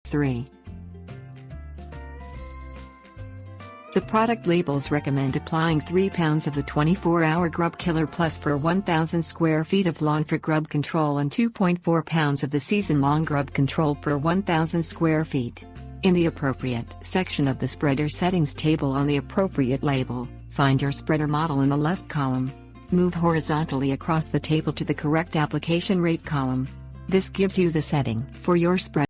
3. The product labels recommend applying 3 pounds of the 24-hour Grub Killer Plus per 1,000 square feet of lawn for grub control and 2.4 pounds of the Season-Long Grub Control per 1,000 square feet. In the appropriate section of the spreader settings table on the appropriate label, find your spreader model in the left column. Move horizontally across the table to the correct application rate column. This gives you the setting for your spreader.